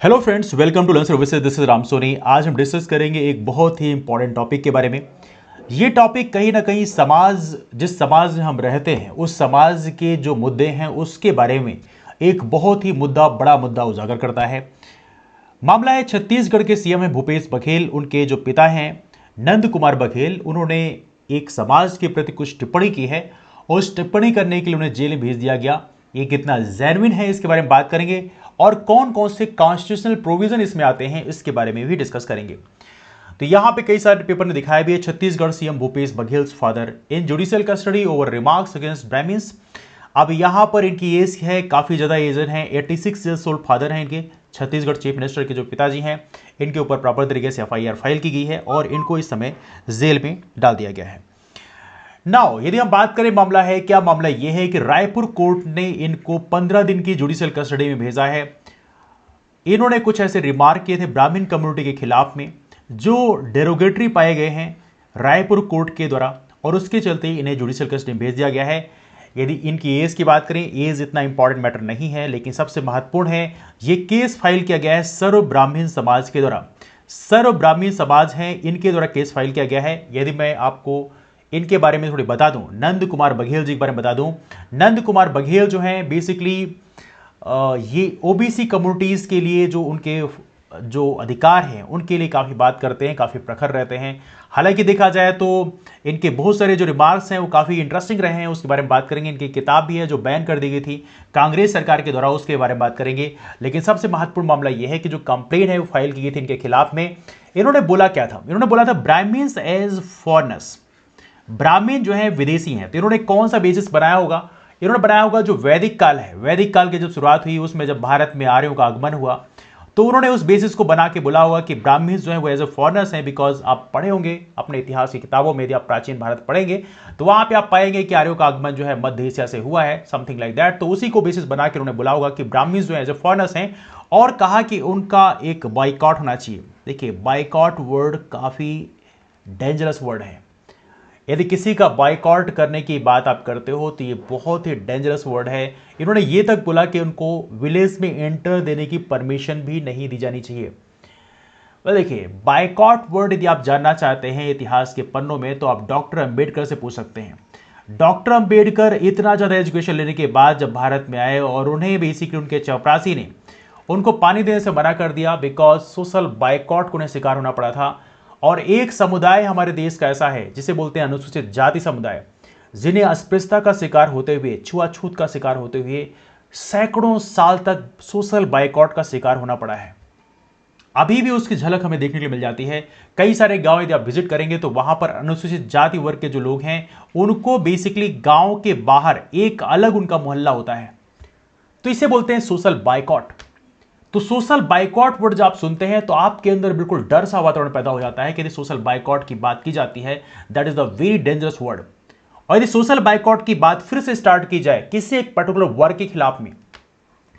Hello friends, welcome to learn services. This is Ram Soni. आज हम discuss करेंगे एक बहुत ही इंपॉर्टेंट टॉपिक के बारे में। ये टॉपिक कहीं ना कहीं जिस समाज में हम रहते हैं उस समाज के जो मुद्दे हैं उसके बारे में एक बहुत ही बड़ा मुद्दा उजागर करता है। मामला है छत्तीसगढ़ के सीएम है भूपेश बघेल। उनके जो पिता हैं नंद कुमार बघेल, उन्होंने एक समाज के प्रति कुछ टिप्पणी की है और उस टिप्पणी करने के लिए उन्हें जेल में भेज दिया गया। ये कितना जेन्युइन है इसके बारे में बात करेंगे और कौन कौन से कॉन्स्टिट्यूशनल प्रोविजन इसमें आते हैं इसके बारे में भी डिस्कस करेंगे। तो यहां पे कई सारे पेपर ने दिखाया भी है। Chhattisgarh CM Bhupesh Baghel's father in judicial custody over remarks against Brahmins. अब यहां पर इनकी एज है, काफी ज्यादा एजड है। 86 ईयर्स ओल्ड फादर हैं इनके। छत्तीसगढ़ चीफ मिनिस्टर के जो पिताजी हैं, इनके ऊपर प्रॉपर तरीके से एफआईआर फाइल की गई है और इनको इस समय जेल में डाल दिया गया है। नाउ यदि हम बात करें, मामला है क्या, मामला यह है कि रायपुर कोर्ट ने इनको 15 दिन की जुडिशियल कस्टडी में भेजा है। इन्होंने कुछ ऐसे रिमार्क किए थे ब्राह्मण कम्युनिटी के खिलाफ में जो डेरोगेटरी पाए गए हैं रायपुर कोर्ट के द्वारा, और उसके चलते इन्हें जुडिशियल कस्टडी में भेज दिया गया है। यदि इनकी एज की बात करें, एज इतना इंपॉर्टेंट मैटर नहीं है, लेकिन सबसे महत्वपूर्ण है ये केस फाइल किया गया है सर्व ब्राह्मण समाज के द्वारा। सर्व ब्राह्मण समाज है, इनके द्वारा केस फाइल किया गया है। यदि मैं आपको इनके बारे में थोड़ी बता दूं, नंद कुमार बघेल जी के बारे में बता दूं। नंद कुमार बघेल जो हैं बेसिकली ये ओबीसी कम्युनिटीज के लिए जो उनके जो अधिकार हैं उनके लिए काफ़ी बात करते हैं, काफ़ी प्रखर रहते हैं। हालांकि देखा जाए तो इनके बहुत सारे जो रिमार्क्स हैं वो काफ़ी इंटरेस्टिंग रहे हैं, उसके बारे में बात करेंगे। इनकी किताब भी है जो बैन कर दी गई थी कांग्रेस सरकार के द्वारा, उसके बारे में बात करेंगे। लेकिन सबसे महत्वपूर्ण मामला यह है कि जो कंप्लेन है वो फाइल की गई थी इनके खिलाफ में। इन्होंने बोला क्या था? इन्होंने बोला था ब्राह्मण्स एज फॉरेनर्स, ब्राह्मण जो है विदेशी हैं। तो इन्होंने कौन सा बेसिस बनाया होगा? इन्होंने बनाया होगा जो वैदिक काल है, वैदिक काल की जब शुरुआत हुई उसमें जब भारत में आर्यों का आगमन हुआ तो उन्होंने उस बेसिस को बना के बोला होगा कि ब्राह्मण जो है वो एज ए फॉरेनर्स हैं। बिकॉज आप पढ़े होंगे अपने इतिहास की किताबों में, यदि आप प्राचीन भारत पढ़ेंगे तो वहां पे आप पाएंगे कि आर्यों का आगमन जो है मध्य एशिया से हुआ है, समथिंग लाइक दैट। तो उसी को बेसिस बना के उन्होंने बोला होगा कि ब्राह्मण जो है एज ए फॉरेनर्स हैं, और कहा कि उनका एक बाइकॉट होना चाहिए। देखिए, बाइकॉट वर्ड काफी डेंजरस वर्ड है। यदि किसी का बाइकॉट करने की बात आप करते हो तो ये बहुत ही डेंजरस वर्ड है। इन्होंने ये तक बोला कि उनको विलेज में एंटर देने की परमिशन भी नहीं दी जानी चाहिए। देखिए, बाइकॉट वर्ड यदि आप जानना चाहते हैं इतिहास के पन्नों में तो आप डॉक्टर अंबेडकर से पूछ सकते हैं। डॉक्टर अंबेडकर इतना ज्यादा एजुकेशन लेने के बाद जब भारत में आए और उन्हें बेसिकली उनके चपरासी ने उनको पानी देने से मना कर दिया, बिकॉज सोशल बाइकॉट को उन्हें शिकार होना पड़ा था। और एक समुदाय हमारे देश का ऐसा है जिसे बोलते हैं अनुसूचित जाति समुदाय, जिन्हें अस्पृश्यता का शिकार होते हुए, छुआछूत का शिकार होते हुए सैकड़ों साल तक सोशल बाइकॉट का शिकार होना पड़ा है। अभी भी उसकी झलक हमें देखने के लिए मिल जाती है। कई सारे गांव यदि आप विजिट करेंगे तो वहां पर अनुसूचित जाति वर्ग के जो लोग हैं उनको बेसिकली गांव के बाहर एक अलग उनका मोहल्ला होता है, तो इसे बोलते हैं सोशल बाइकॉट। तो सोशल बाइकॉट वर्ड जब आप सुनते हैं तो आपके अंदर बिल्कुल डर सा वातावरण पैदा हो जाता है कि यदि सोशल बाइकॉट की बात की जाती है, that is the very dangerous word. और यदि सोशल बाइकॉट की बात फिर से स्टार्ट की जाए किसी एक पर्टिकुलर वर्ग के खिलाफ में,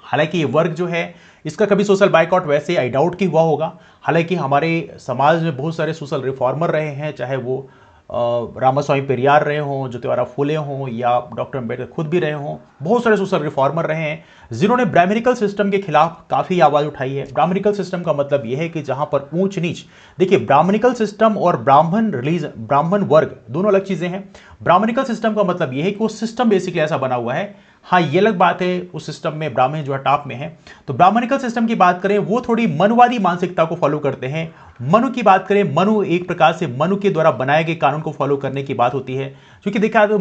हालांकि ये वर्ग जो है इसका कभी सोशल बाइकॉट वैसे आई डाउट कि हुआ होगा। हालांकि हमारे समाज में बहुत सारे सोशल रिफॉर्मर रहे हैं, चाहे वो रामास्वामी पेरियार रहे हों, ज्योतिराव फूले हों, या डॉक्टर अंबेडकर खुद भी रहे हों। बहुत सारे सोशल रिफॉर्मर रहे हैं जिन्होंने ब्राह्मणिकल सिस्टम के खिलाफ काफ़ी आवाज़ उठाई है। ब्राह्मणिकल सिस्टम का मतलब यह है कि जहां पर ऊंच नीच, देखिए ब्राह्मणिकल सिस्टम और ब्राह्मण रिलीजन, ब्राह्मण वर्ग दोनों अलग चीज़ें हैं। ब्राह्मणिकल सिस्टम का मतलब यह है कि वो सिस्टम बेसिकली ऐसा बना हुआ है। हाँ, ये अलग बात है उस सिस्टम में ब्राह्मण जो है टॉप में है। तो ब्राह्मणिकल सिस्टम की बात करें वो थोड़ी मनुवादी मानसिकता को फॉलो करते हैं। मनु की बात करें, मनु एक प्रकार से मनु के द्वारा बनाए गए कानून को फॉलो करने की बात होती है। क्योंकि देखा तो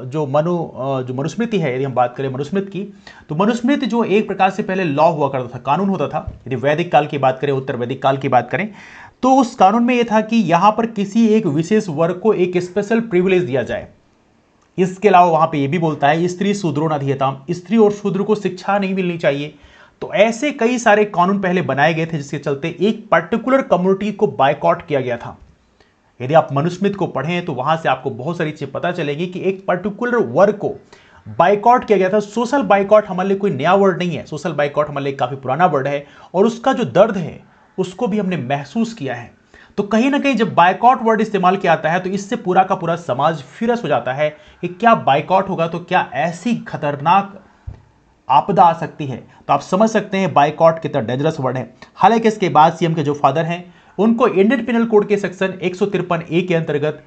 जो मनुस्मृति है, यदि हम बात करें मनुस्मृति की, तो मनुस्मृति जो एक प्रकार से पहले लॉ हुआ करता था, कानून होता था। यदि वैदिक काल की बात करें, उत्तर वैदिक काल की बात करें, तो उस कानून में यह था कि यहां पर किसी एक विशेष वर्ग को एक स्पेशल प्रिविलेज दिया जाए। इसके अलावा वहां पे ये भी बोलता है स्त्री शूद्रो न धियताम, स्त्री और शूद्र को शिक्षा नहीं मिलनी चाहिए। तो ऐसे कई सारे कानून पहले बनाए गए थे जिसके चलते एक पर्टिकुलर कम्युनिटी को बायकॉट किया गया था। यदि आप मनुस्मृति को पढ़ें तो वहां से आपको बहुत सारी चीजें पता चलेगी कि एक पर्टिकुलर वर्ग को बायकॉट किया गया था। सोशल बायकॉट हमारे लिए कोई नया वर्ड नहीं है, सोशल बायकॉट हमारे लिए काफी पुराना वर्ड है और उसका जो दर्द है उसको भी हमने महसूस किया है। तो कहीं ना कहीं जब बायकॉट वर्ड इस्तेमाल किया जाता है तो इससे पूरा का पूरा समाज फ्यूरियस हो जाता है कि क्या बायकॉट होगा तो क्या ऐसी खतरनाक आपदा आ सकती है। तो आप समझ सकते हैं बाइकॉट कितना डेंजरस वर्ड है। हालांकि इसके बाद सीएम के जो फादर हैं उनको इंडियन पिनल कोड के सेक्शन 153 ए के अंतर्गत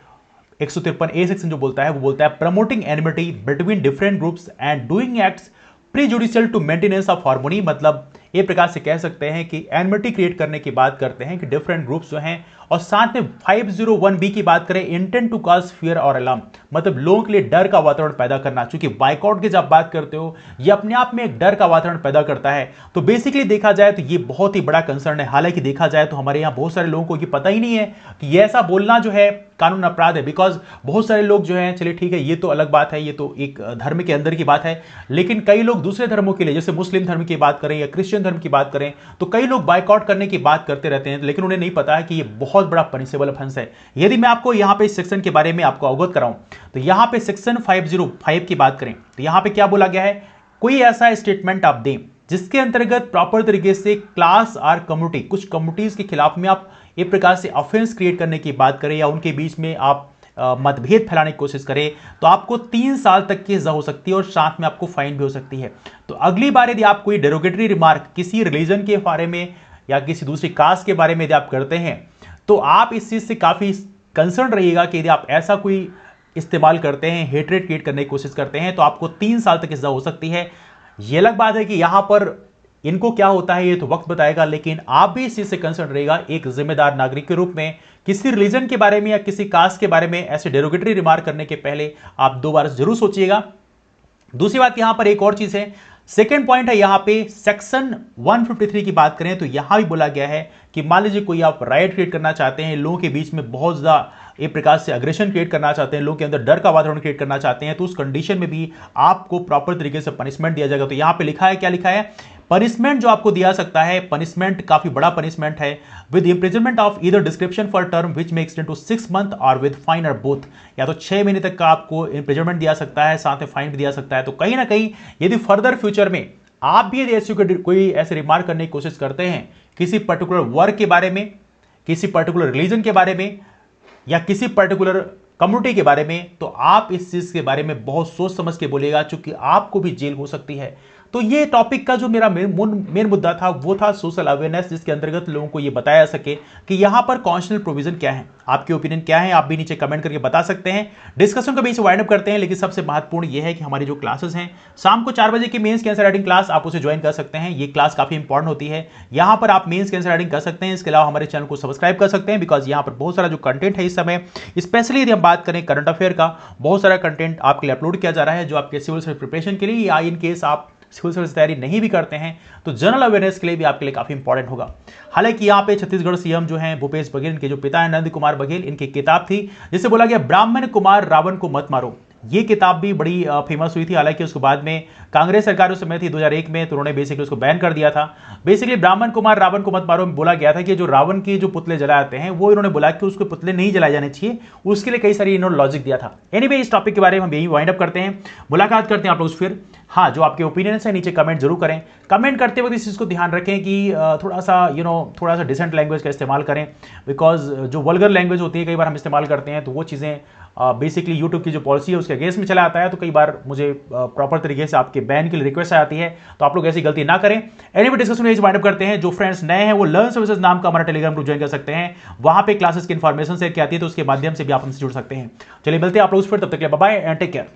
153 ए सेक्शन जो बोलता है वो बोलता है promoting enmity between different groups and doing acts prejudicial to maintenance of harmony. मतलब एक प्रकार से कह सकते हैं कि एनिमिटी क्रिएट करने की बात करते हैं कि डिफरेंट ग्रुप्स जो हैं, और साथ में 501 बी की बात करें इंटेंट टू कॉज फियर और अलार्म, मतलब लोगों के लिए डर का वातावरण पैदा करना। चूंकि बाइकआउट की जब बात करते हो ये अपने आप में एक डर का वातावरण पैदा करता है। तो बेसिकली देखा जाए तो ये बहुत ही बड़ा कंसर्न है। हालांकि देखा जाए तो हमारे यहाँ बहुत सारे लोगों को ये पता ही नहीं है कि ये ऐसा बोलना जो है कानून अपराध है। बिकॉज बहुत सारे लोग जो हैं, चलिए ठीक है ये तो अलग बात है, ये तो एक धर्म के अंदर की बात है, लेकिन कई लोग दूसरे धर्मों के लिए, जैसे मुस्लिम धर्म की बात करें या क्रिश्चियन धर्म की बात करें, तो कई लोग बाइकआउट करने की बात करते रहते हैं, लेकिन उन्हें नहीं पता है कि ये बहुत बड़ा पनिशेबल ऑफेंस है। यदि मैं आपको यहां पे इस सेक्शन के बारे में आपको अवगत कराऊं तो यहां पे सेक्शन 505 की बात करें तो यहां पे क्या बोला गया है, कोई ऐसा स्टेटमेंट आप दें जिसके अंतर्गत प्रॉपर तरीके से क्लास और कम्युनिटी, कुछ कम्युनिटीज के खिलाफ में आप एक प्रकार से ऑफेंस क्रिएट करने की बात करें या उनके बीच में आप मतभेद फैलाने की कोशिश करें, तो आपको 3 साल तक की सजा हो सकती है और साथ में आपको फाइन भी हो सकती है। तो अगली बार यदि आप कोई डेरोगेटरी रिमार्क किसी रिलीजन के बारे में या किसी दूसरी कास्ट के बारे में यदि आप करते हैं तो आप इस चीज से काफी कंसर्न रहिएगा कि यदि आप ऐसा कोई इस्तेमाल करते हैं, हेट्रेड क्रिएट करने की कोशिश करते हैं, तो आपको 3 साल तक की सजा हो सकती है। ये अलग बात है कि यहां पर इनको क्या होता है ये तो वक्त बताएगा, लेकिन आप भी इस चीज से कंसर्न रहेगा एक जिम्मेदार नागरिक के रूप में। किसी रिलीजन के बारे में या किसी कास्ट के बारे में ऐसे डेरोगेटरी रिमार्क करने के पहले आप 2 बार जरूर सोचिएगा। दूसरी बात यहां पर एक और चीज है, सेकेंड पॉइंट है यहां पे सेक्शन 153 की बात करें तो यहां भी बोला गया है कि मान लीजिए कोई आप राइट क्रिएट करना चाहते हैं, लोगों के बीच में बहुत ज्यादा एक प्रकार से अग्रेशन क्रिएट करना चाहते हैं, लोगों के अंदर डर का वातावरण क्रिएट करना चाहते हैं, तो उस कंडीशन में भी आपको प्रॉपर तरीके से पनिशमेंट दिया जाएगा। तो यहां पे लिखा है, क्या लिखा है, पनिशमेंट जो आपको दिया सकता है, पनिशमेंट काफी बड़ा पनिशमेंट है, with imprisonment of either description for term which में एक्सटेंड टू 6 मंथ और विद फाइन और बोथ। या तो 6 महीने तक का आपको इंप्रिजनमेंट दिया सकता है, साथ में फाइन भी दिया सकता है। तो कहीं ना कहीं यदि फर्दर फ्यूचर में आप भी यदि ऐसी कोई ऐसे रिमार्क करने की कोशिश करते हैं किसी पर्टिकुलर वर्ग के बारे में, किसी पर्टिकुलर रिलीजन के बारे में या किसी पर्टिकुलर कम्युनिटी के बारे में, तो आप इस चीज के बारे में बहुत सोच समझ के बोलेगा, क्योंकि आपको भी जेल हो सकती है। तो ये टॉपिक का जो मेरा मेन मुद्दा था वो था सोशल अवेयरनेस, जिसके अंतर्गत लोगों को ये बताया जा सके कि यहां पर कॉन्स्टिट्यूशनल प्रोविजन क्या है। आपके ओपिनियन क्या है आप भी नीचे कमेंट करके बता सकते हैं। डिस्कशन को बीच वाइंड अप करते हैं, लेकिन सबसे महत्वपूर्ण ये है कि हमारी जो क्लासेस हैं शाम को 4 बजे की मेंस की आंसर राइटिंग क्लास आप उसे ज्वाइन कर सकते हैं। ये क्लास काफी इंपॉर्टेंट होती है, यहां पर आप मेंस की आंसर राइटिंग कर सकते हैं। इसके अलावा हमारे चैनल को सब्सक्राइब कर सकते हैं, बिकॉज यहां पर बहुत सारा जो कंटेंट है इस समय, स्पेशली यदि हम बात करें करंट अफेयर का, बहुत सारा कंटेंट आपके लिए अपलोड किया जा रहा है जो आपके सिविल सर्विस प्रिपरेशन के लिए, या इन केस आप सिविल सर्विस तैयारी नहीं भी करते हैं तो जनरल अवेयरनेस के लिए भी आपके लिए काफी इंपॉर्टेंट होगा। हालांकि यहाँ पे छत्तीसगढ़ सीएम जो हैं भूपेश बघेल, इनके जो पिता हैं नंद कुमार बघेल, इनकी किताब थी जिसे बोला गया ब्राह्मण कुमार रावण को मत मारो। ये किताब भी बड़ी फेमस हुई थी। हालांकि उसके बाद में कांग्रेस सरकार उस समय थी 2001 में, तो उन्होंने बेसिकली उसको बैन कर दिया था। बेसिकली ब्राह्मण कुमार रावण को मत मारो में बोला गया था कि जो रावण के जो पुतले जलाए जाते हैं वो इन्होंने बोला कि उसके पुतले नहीं जलाए जाने चाहिए, उसके लिए कई सारी इन्होंने लॉजिक दिया था। एनीवे इस टॉपिक के बारे में हम यही वाइंड अप करते हैं, मुलाकात करते हैं आप लोग फिर। हाँ, जो आपके ओपिनियंस है नीचे कमेंट जरूर करें। कमेंट करते वक्त इस चीज़ को ध्यान रखें कि थोड़ा सा डिसेंट लैंग्वेज का इस्तेमाल करें, बिकॉज जो वल्गर लैंग्वेज होती है कई बार हम इस्तेमाल करते हैं तो वो चीज़ें बेसिकली यूट्यूब की जो पॉलिसी है उसके अगेंस्ट में चला आता है, तो कई बार मुझे प्रॉपर तरीके से आपके बैन के लिए रिक्वेस्ट आती है, तो आप लोग ऐसी गलती ना करें। एनीवे डिस्कशन में वाइंड अप करते हैं। जो फ्रेंड्स नए हैं वो लर्न सर्विसेज नाम का हमारा टेलीग्राम ग्रुप ज्वाइन कर सकते हैं, वहां पे क्लासेस की इन्फॉर्मेशन शेयर की आती है, तो उसके माध्यम से भी आप हमसे जुड़ सकते हैं। चलिए मिलते हैं आप लोग फिर, तब तक के लिए bye bye and take care.